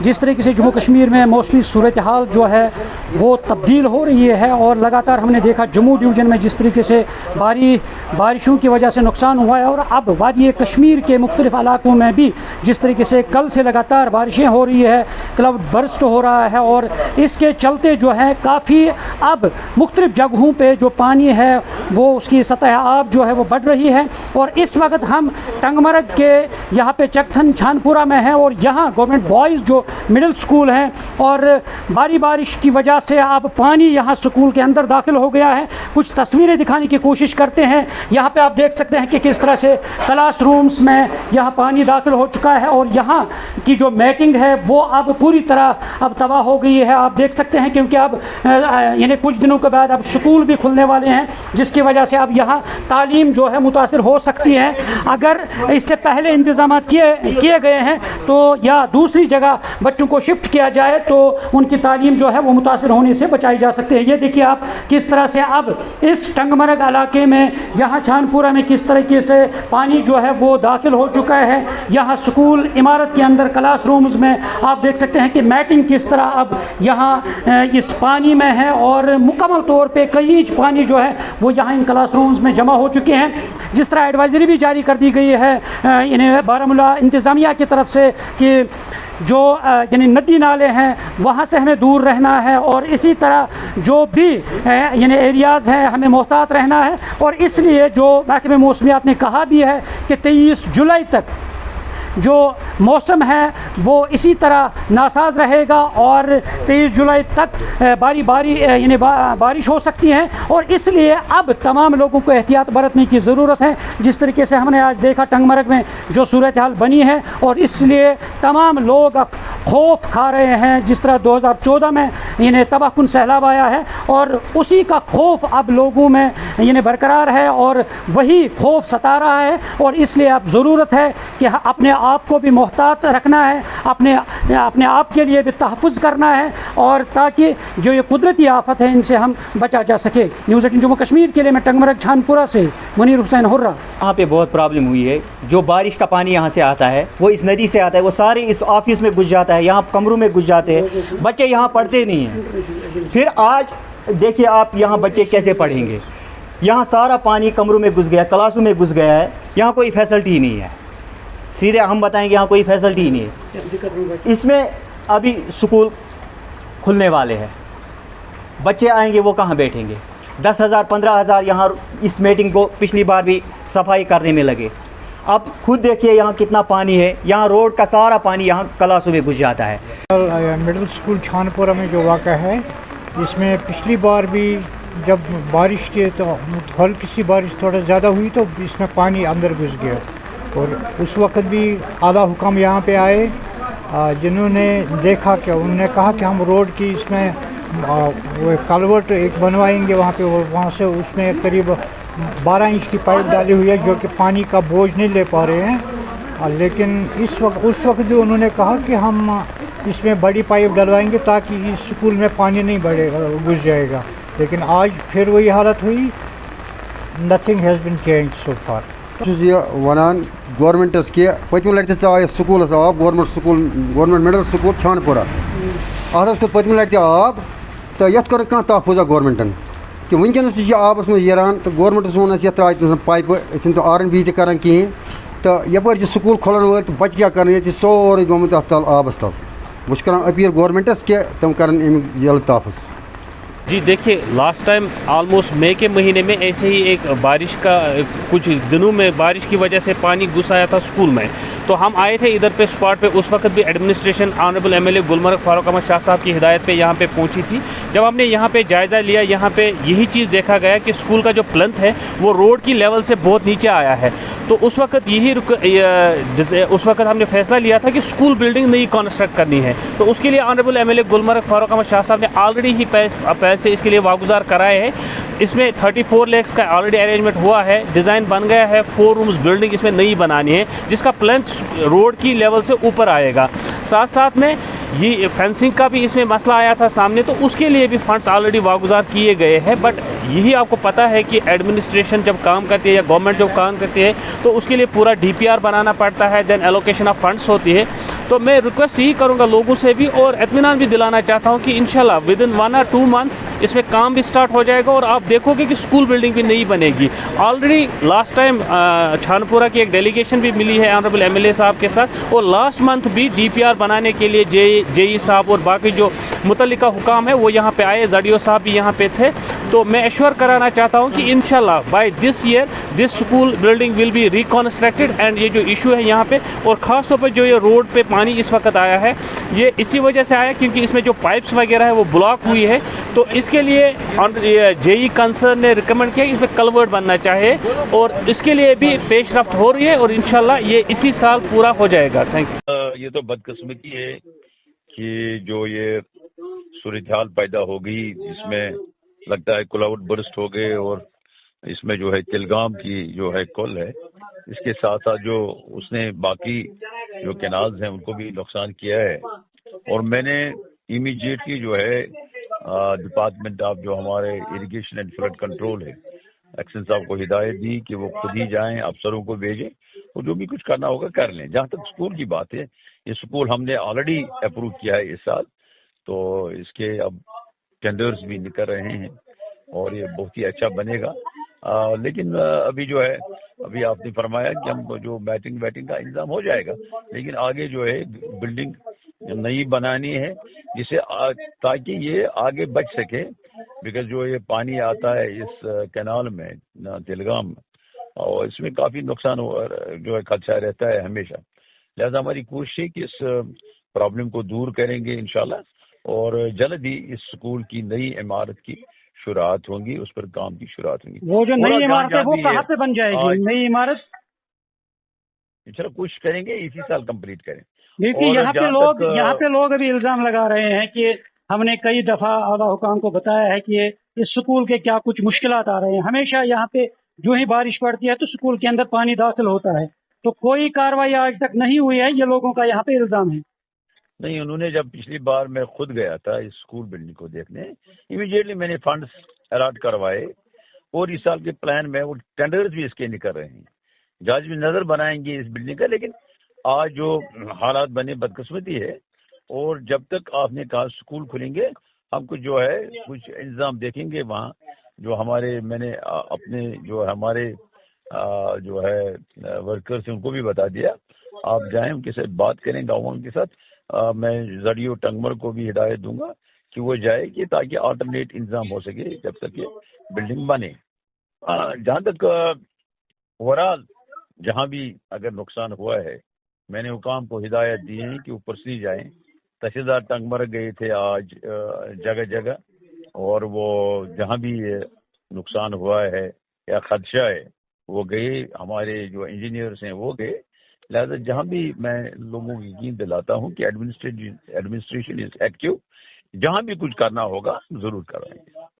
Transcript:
जिस तरीके से जम्मू कश्मीर में मौसमी सूरत हाल जो है वो तब्दील हो रही है और लगातार हमने देखा जम्मू डिवीज़न में जिस तरीके से बारिशों की वजह से नुकसान हुआ है, और अब वादी कश्मीर के मुख्तलिफ इलाकों में भी जिस तरीके से कल से लगातार बारिशें हो रही है, क्लाउड बर्स्ट हो रहा है, और इसके चलते जो है काफ़ी अब मुख्तलिफ जगहों पे जो पानी है वो उसकी सतह आब जो है वो बढ़ रही है। और इस वक्त हम टंगमरग के यहाँ पे चकथन छानपुरा में हैं, और यहाँ गवर्नमेंट बॉयज़ जो मिडिल स्कूल है, और बारिश की वजह से अब पानी यहाँ स्कूल के अंदर दाखिल हो गया है। कुछ तस्वीरें दिखाने की कोशिश करते हैं। यहाँ पे आप देख सकते हैं कि किस तरह से क्लास रूम्स में यहाँ पानी दाखिल हो चुका है, और यहाँ की जो मैटिंग है वो अब पूरी तरह अब तबाह हो गई है। आप देख सकते हैं क्योंकि अब यानी कुछ दिनों के बाद अब स्कूल भी खुलने वाले हैं, जिसकी वजह से अब यहाँ तालीम जो है मुतासिर हो सकती है। अगर इससे पहले इंतजाम किए गए हैं तो या दूसरी जगह बच्चों को शिफ्ट किया जाए तो उनकी तालीम जो है वो मुतासिर होने से बचाई जा सकती है। ये देखिए आप किस तरह से अब इस टंगमरग इलाके में यहाँ छानपुरा में किस तरीके से पानी जो है वो दाखिल हो चुका है। यहाँ स्कूल इमारत के अंदर क्लास रूम्स में आप देख सकते हैं कि मैटिंग किस तरह अब यहाँ इस पानी में है, और मुकम्मल तौर पे कई इंच पानी जो है वो यहाँ इन क्लास रूम्स में जमा हो चुके हैं। जिस तरह एडवाइजरी भी जारी कर दी गई है इन्हें बारामूला इंतज़ामिया की तरफ से कि जो यानी नदी नाले हैं वहाँ से हमें दूर रहना है, और इसी तरह जो भी यानी एरियाज़ हैं हमें मोहतात रहना है। और इसलिए जो महकमे मौसमियात ने कहा भी है कि 23 जुलाई तक जो मौसम है वो इसी तरह नासाज रहेगा, और 23 जुलाई तक बारिश हो सकती है, और इसलिए अब तमाम लोगों को एहतियात बरतने की ज़रूरत है। जिस तरीके से हमने आज देखा टंगमरग में जो सूरत हाल बनी है, और इसलिए तमाम लोग अब खौफ खा रहे हैं। जिस तरह 2014 में इन्हें तबाहकुन सैलाब आया है, और उसी का खौफ अब लोगों में इन्हें बरकरार है, और वही खौफ सता रहा है। और इसलिए अब ज़रूरत है कि अपने आप को भी मोहतात रखना है, अपने आप के लिए भी तहफ़्फ़ुज़ करना है, और ताकि जो ये कुदरती आफत है इनसे हम बचा जा सके। न्यूज़ 18 जम्मू कश्मीर के लिए मैं टंगमरग छानपुरा से मुनीर हुसैन हुर्रा। यहाँ पे बहुत प्रॉब्लम हुई है। जो बारिश का पानी यहाँ से आता है वो इस नदी से आता है, वो सारे इस ऑफिस में घुस जाता है, यहाँ कमरों में घुस जाते हैं, बच्चे यहाँ पढ़ते नहीं हैं। फिर आज देखिए आप यहाँ बच्चे कैसे पढ़ेंगे। यहाँ सारा पानी कमरों में घुस गया, क्लासों में घुस गया है, यहाँ कोई फैसिलिटी नहीं है। सीधे हम बताएंगे यहाँ कोई फैसिलिटी ही नहीं है। इसमें अभी स्कूल खुलने वाले हैं, बच्चे आएंगे वो कहाँ बैठेंगे। 10,000 15,000 यहाँ इस मीटिंग को पिछली बार भी सफाई करने में लगे। आप खुद देखिए यहाँ कितना पानी है, यहाँ रोड का सारा पानी यहाँ क्लासों में घुस जाता है। मिडिल स्कूल छानपुरा में जो वाक़ा है, इसमें पिछली बार भी जब बारिश की तो हल्की सी बारिश थोड़ा ज़्यादा हुई तो इसमें पानी अंदर घुस गया, और उस वक्त भी आला हुकाम यहाँ पे आए जिन्होंने देखा कि उन्होंने कहा कि हम रोड की इसमें वो कलवर्ट एक बनवाएंगे वहाँ पे, वहाँ से उसमें करीब 12 इंच की पाइप डाली हुई है जो कि पानी का बोझ नहीं ले पा रहे हैं। लेकिन उस वक्त भी उन्होंने कहा कि हम इसमें बड़ी पाइप डलवाएंगे ताकि इस स्कूल में पानी नहीं बढ़ेगा, घुस जाएगा। लेकिन आज फिर वही हालत हुई। Nothing has been change so far. One governments कि पत्म लटि आय स्कूलस आब गवर्नमेंट मिडल स्कूल छानपुरा अत पत्म लटि आब तो ये कर तहफुजा गवर्नमेंटन कि वनकस आबस में येरान तो गवर्नमेंटस वो ये त्रा पाइप तो R&B तक कहें तो यपर स्कूल खोलन वो तो बच क्या कर ये सोरे गोमुत तल आबस तल वह कर अपील गवर्नमेंटस कि तम कर जल्द तहफुज। जी देखिए, लास्ट टाइम ऑलमोस्ट मई के महीने में ऐसे ही एक बारिश का कुछ दिनों में बारिश की वजह से पानी घुस आया था स्कूल में, तो हम आए थे इधर पे स्पॉट पे। उस वक्त भी administration honourable MLA Gulmarg Farooq Ahmad Shah साहब की हिदायत पे यहाँ पे पहुँची थी। जब हमने यहाँ पे जायज़ा लिया, यहाँ पे यही चीज़ देखा गया कि स्कूल का जो प्लंथ है वो रोड की लेवल से बहुत नीचे आया है। तो उस वक्त हमने फैसला लिया था कि स्कूल बिल्डिंग नई कंस्ट्रक्ट करनी है। तो उसके लिए ऑनरेबल MLA गुलमर्ग फारूक अहमद शाह साहब ने ऑलरेडी ही पैसे इसके लिए वागुजार कराए हैं। इसमें 34 लाख का ऑलरेडी अरेंजमेंट हुआ है, डिज़ाइन बन गया है। 4 रूम्स बिल्डिंग इसमें नई बनानी है जिसका प्लंथ रोड की लेवल से ऊपर आएगा। साथ साथ में ये फेंसिंग का भी इसमें मसला आया था सामने, तो उसके लिए भी फंड्स ऑलरेडी वागुजार किए गए हैं। बट यही आपको पता है कि एडमिनिस्ट्रेशन जब काम करती है या गवर्नमेंट जब काम करती है तो उसके लिए पूरा DPR बनाना पड़ता है, देन एलोकेशन ऑफ फंड्स होती है। तो मैं रिक्वेस्ट यही करूँगा लोगों से भी और इत्मीनान भी दिलाना चाहता हूँ कि इंशाल्लाह विद इन 1 or 2 months इसमें काम भी स्टार्ट हो जाएगा और आप देखोगे कि स्कूल बिल्डिंग भी नई बनेगी। ऑलरेडी लास्ट टाइम छानपुरा की एक डेलीगेशन भी मिली है ऑनरेबल एमएलए साहब के साथ, और लास्ट मंथ भी डीपीआर बनाने के लिए जेई साहब और बाकी जो मुतल्लिका हुकाम है वो यहाँ पे आए, जडियो साहब भी यहाँ पे थे। तो मैं एश्योर कराना चाहता हूँ कि इंशाल्लाह by this year this school building will be reconstructed. And ये जो इशू है यहाँ पे, और ख़ास तौर पर जो ये रोड पे पानी इस वक्त आया है, ये इसी वजह से आया क्योंकि इसमें जो पाइप्स वगैरह है वो ब्लॉक हुई है। तो इसके लिए जेई कंसर्न ने रिकमेंड किया कि इसमें कलवर्ट बनना चाहिए, और इसके लिए भी पेशरफ्त हो रही है और इंशाल्लाह ये इसी साल पूरा हो जाएगा। Thank you. ये तो बदकिस्मती है कि जो ये सूरत हाल पैदा हो गई, जिसमें लगता है क्लाउड बर्स्ट हो गए, और इसमें जो है तिलगाम की जो है कुल है, इसके साथ साथ जो उसने बाकी जो कैनाल्स हैं उनको भी नुकसान किया है। और मैंने इमीडिएटली जो है डिपार्टमेंट ऑफ जो हमारे इरिगेशन एंड फ्लड कंट्रोल है, एक्शन साहब को हिदायत दी कि वो खुद ही जाएं, अफसरों को भेजें और जो भी कुछ करना होगा कर लें। जहाँ तक स्कूल की बात है, ये स्कूल हमने ऑलरेडी अप्रूव किया है इस साल, तो इसके अब टेंडर्स भी निकल रहे हैं और ये बहुत ही अच्छा बनेगा। लेकिन अभी जो है, अभी आपने फरमाया कि हम जो बैटिंग का इंतजाम हो जाएगा, लेकिन आगे जो है बिल्डिंग नई बनानी है जिसे ताकि ये आगे बच सके, बिकॉज जो ये पानी आता है इस कैनाल में तिलगाम, और इसमें काफ़ी नुकसान जो है खदशा रहता है हमेशा। लिहाजा हमारी कोशिश है कि इस प्रॉब्लम को दूर करेंगे इंशाल्लाह, और जल्द ही इस स्कूल की नई इमारत की शुरुआत होंगी, उस पर काम की शुरुआत होगी। वो जो नई इमारत है वो कहाँ पे बन जाएगी नई इमारत? चलो कोशिश करेंगे इसी साल कंप्लीट करें। देखिए यहाँ पे लोग अभी इल्जाम लगा रहे हैं कि हमने कई दफा आला हुकाम को बताया है कि इस स्कूल के क्या कुछ मुश्किलात आ रहे हैं। हमेशा यहाँ पे जो ही बारिश पड़ती है तो स्कूल के अंदर पानी दाखिल होता है, तो कोई कार्रवाई आज तक नहीं हुई है, ये लोगों का यहाँ पे इल्जाम है। नहीं, उन्होंने जब पिछली बार मैं खुद गया था इस स्कूल बिल्डिंग को देखने, इमीडिएटली मैंने फंड्स अलॉट करवाए और इस साल के प्लान में वो टेंडर्स भी इसके निकल रहे हैं, जज भी नजर बनाएंगे इस बिल्डिंग का। लेकिन आज जो हालात बने बदकिस्मती है, और जब तक आपने कहा स्कूल खुलेंगे हम कुछ जो है कुछ इंतजाम देखेंगे वहाँ। जो हमारे मैंने अपने जो हमारे जो है वर्कर्स हैं उनको भी बता दिया, आप जाएं उनके साथ बात करें, गाँव के साथ। मैं जडियो टंगमर को भी हिदायत दूंगा कि वो जाए कि ताकि अल्टरनेट इंतजाम हो सके जब तक ये बिल्डिंग बने। जहाँ तक ओवरऑल जहाँ भी अगर नुकसान हुआ है, मैंने हुकाम को हिदायत दी है कि ऊपर से जाएं। तहसीलदार टंगमर गए थे आज जगह जगह, और वो जहाँ भी नुकसान हुआ है या खदशा है वो गए, हमारे जो इंजीनियर्स हैं वो गए। लिहाजा जहाँ भी मैं लोगों को यकीन दिलाता हूँ कि एडमिनिस्ट्रेशन इज एक्टिव, जहाँ भी कुछ करना होगा जरूर कराएंगे।